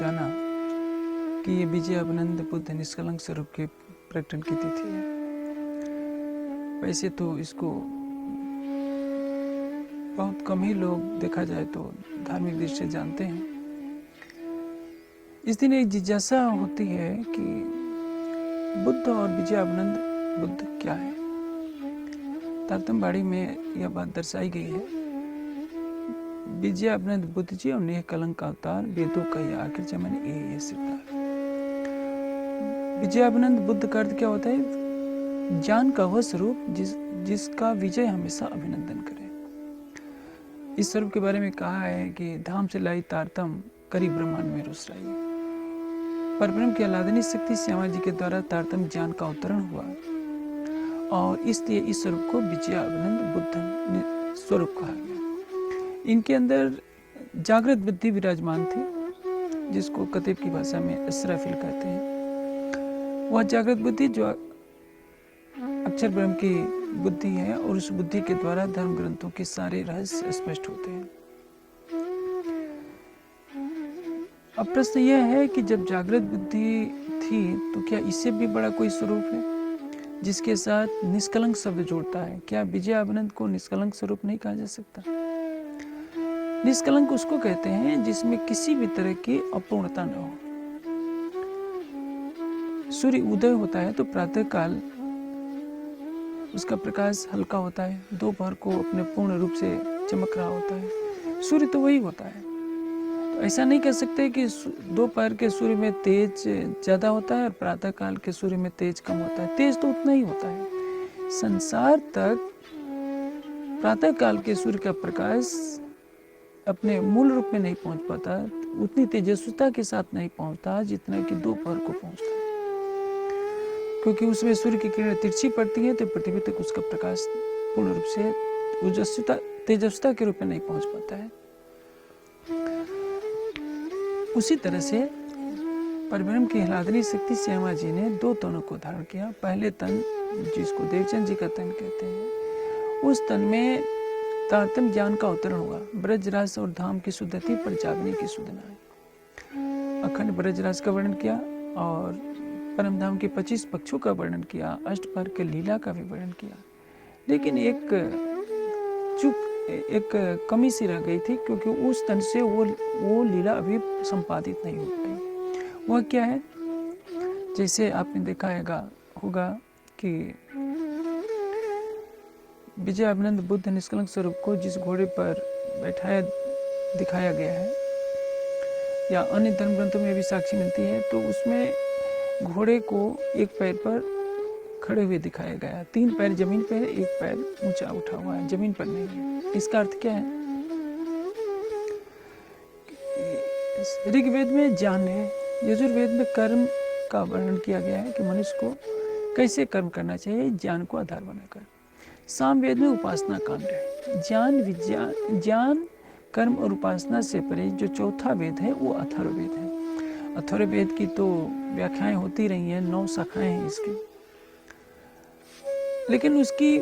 जाना कि ये विजयानंद बुद्ध निष्कलंक स्वरूप के प्रकटन की तिथि है। वैसे तो इसको बहुत कम ही लोग, देखा जाए तो धार्मिक दृष्टि से जानते हैं। इस दिन एक जिज्ञासा होती है कि बुद्ध और विजयानंद बुद्ध क्या है। तारतम्यवाणी में यह बात दर्शाई गई है, विजयानंद बुद्ध जी और नेह कलंक का अवतार, वेदों का यह आखिर जमाने ये सिद्धांत। विजयानंद बुद्ध का अर्थ क्या होता है? ज्ञान का वह स्वरूप जिसका विजय हमेशा अभिनंदन करे। इस स्वरूप के बारे में कहा है कि धाम से लाई तारतम करी ब्रह्मांड में रुसराई। परब्रह्म की आह्लादनी शक्ति श्यामा जी के द्वारा तारतम ज्ञान का अवतरण हुआ और इसलिए इस स्वरूप को विजयानंद बुद्ध स्वरूप कहा गया। इनके अंदर जागृत बुद्धि विराजमान थी, जिसको कतीब की भाषा में असराफिल कहते हैं। वह जागृत बुद्धि जो अक्षर ब्रह्म की बुद्धि है और उस बुद्धि के द्वारा धर्म ग्रंथों के सारे रहस्य स्पष्ट होते हैं। अब प्रश्न यह है कि जब जागृत बुद्धि थी तो क्या इससे भी बड़ा कोई स्वरूप है जिसके साथ निष्कलंक शब्द जोड़ता है? क्या विजयानंद को निष्कलंक स्वरूप नहीं कहा जा सकता? निष्कलंक उसको कहते हैं जिसमें किसी भी तरह की अपूर्णता न हो। सूर्य उदय होता है तो प्रातः काल उसका प्रकाश हल्का होता है, दोपहर को अपने पूर्ण रूप से चमक रहा होता है। सूर्य तो वही होता है। तो ऐसा नहीं कह सकते कि दोपहर के सूर्य में तेज ज्यादा होता है और प्रातः काल के सूर्य में तेज कम होता है। तेज तो उतना ही होता है। संसार तक प्रातः काल के सूर्य का प्रकाश अपने मूल रूप में नहीं पहुंच पाता, उतनी तेजस्विता के साथ नहीं पहुंचता जितना कि दोपहर को पहुंचता है, क्योंकि उसमें सूर्य की किरणें तिरछी पड़ती हैं तो पृथ्वी तक उसका प्रकाश पूर्ण रूप से तेजस्विता के रूप में नहीं पहुंच पाता है। उसी तरह से परब्रह्म की आह्लादनी शक्ति श्यामा जी ने दो तनों को धारण किया। पहले तन, जिसको देवचंद जी का तन कहते हैं, उस तन में तारतम्य ज्ञान का अवतरण हुआ। ब्रजराज और धाम की शुद्धति पर जागने की सुधना। अखंड ब्रजराज का वर्णन किया और परम धाम के 25 पक्षों का वर्णन किया, अष्टपहर के लीला का भी वर्णन किया। लेकिन एक कमी सी रह गई थी, क्योंकि उस तन से वो लीला अभी संपादित नहीं हो पाई। वह क्या है? जैसे आपने देखा होगा कि विजयानंद बुद्ध निष्कलंक स्वरूप को जिस घोड़े पर बैठाया दिखाया गया है, या अन्य धर्म ग्रंथों में भी साक्षी मिलती है, तो उसमें घोड़े को एक पैर पर खड़े हुए दिखाया गया है। 3 पैर जमीन पर है, एक पैर ऊंचा उठा हुआ है, जमीन पर नहीं है। इसका अर्थ क्या है? ऋग्वेद में ज्ञान है, यजुर्वेद में कर्म का वर्णन किया गया है कि मनुष्य को कैसे कर्म करना चाहिए ज्ञान को आधार बनाकर। सामवेद में उपासना कांड है। ज्ञान कर्म और उपासना से परे जो चौथा वेद है वो अथर्ववेद है। अथर्ववेद की तो व्याख्याएं होती रही हैं, 9 शाखाएं हैं इसकी। लेकिन उसकी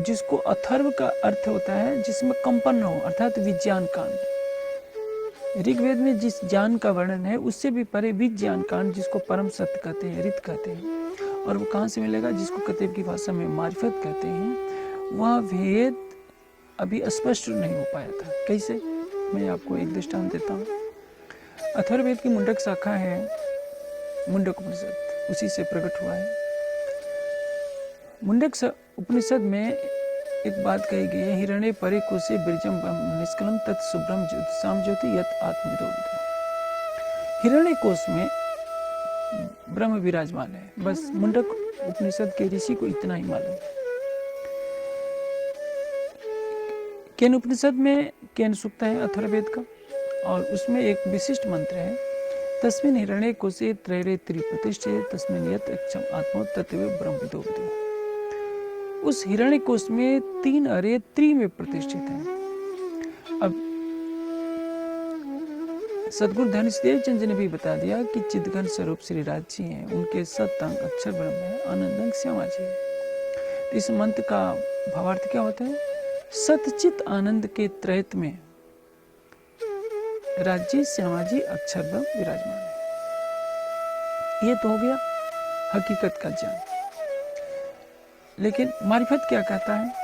जिसको अथर्व का अर्थ होता है जिसमें कंपन न हो, अर्थात विज्ञान कांड। ऋग्वेद में जिस ज्ञान का वर्णन है उससे भी परे विज्ञान कांड, जिसको परम सत्य कहते हैं, ऋत कहते हैं, और वो कहाँ से मिलेगा? जिसको कतीब की भाषा में मारिफत कहते हैं। वह भेद अभी स्पष्ट नहीं हो पाया था। कैसे? मैं आपको एक दृष्टांत देता हूँ। अथर्ववेद की मुंडक शाखा है मुंडक उपनिषद, उसी से प्रकट हुआ है। मुंडक उपनिषद में एक बात कही गई है, हिरण्य परे कोशे बिरजम निष्कलम तत् शुभ्रम ज्योतिषाम ज्योति यत आत्मविदो। हिरण्य कोश में ब्रह्म विराजमान है। बस मुंडक उपनिषद के ऋषि को इतना ही मालूम है। केन उपनिषद में केन सूक्त है अथर्ववेद का, और उसमें एक विशिष्ट मंत्र है, तस्मिन् हिरण्ये कोशे त्रैरे त्रिप्रतिष्ठे तस्मिन् यत् अक्षम आत्मो तत्व ब्रह्मविदो विदुः। उस हिरण्य कोश में 3 अरे त्रि में प्रतिष्ठित है। अब सदगुरु धनेश्वर चंद जी ने भी बता दिया कि चिदघन स्वरूप श्री राज जी हैं, उनके सतंग अक्षर ब्रह्म है, आनंदंग श्यामा जी है। इस मंत्र का भावार्थ क्या होता है? सतचित आनंद के त्रैत में राज्य श्यामाजी अक्षर ब्रह्म विराजमान है। ये तो हो गया हकीकत का ज्ञान। लेकिन मारिफत क्या कहता है?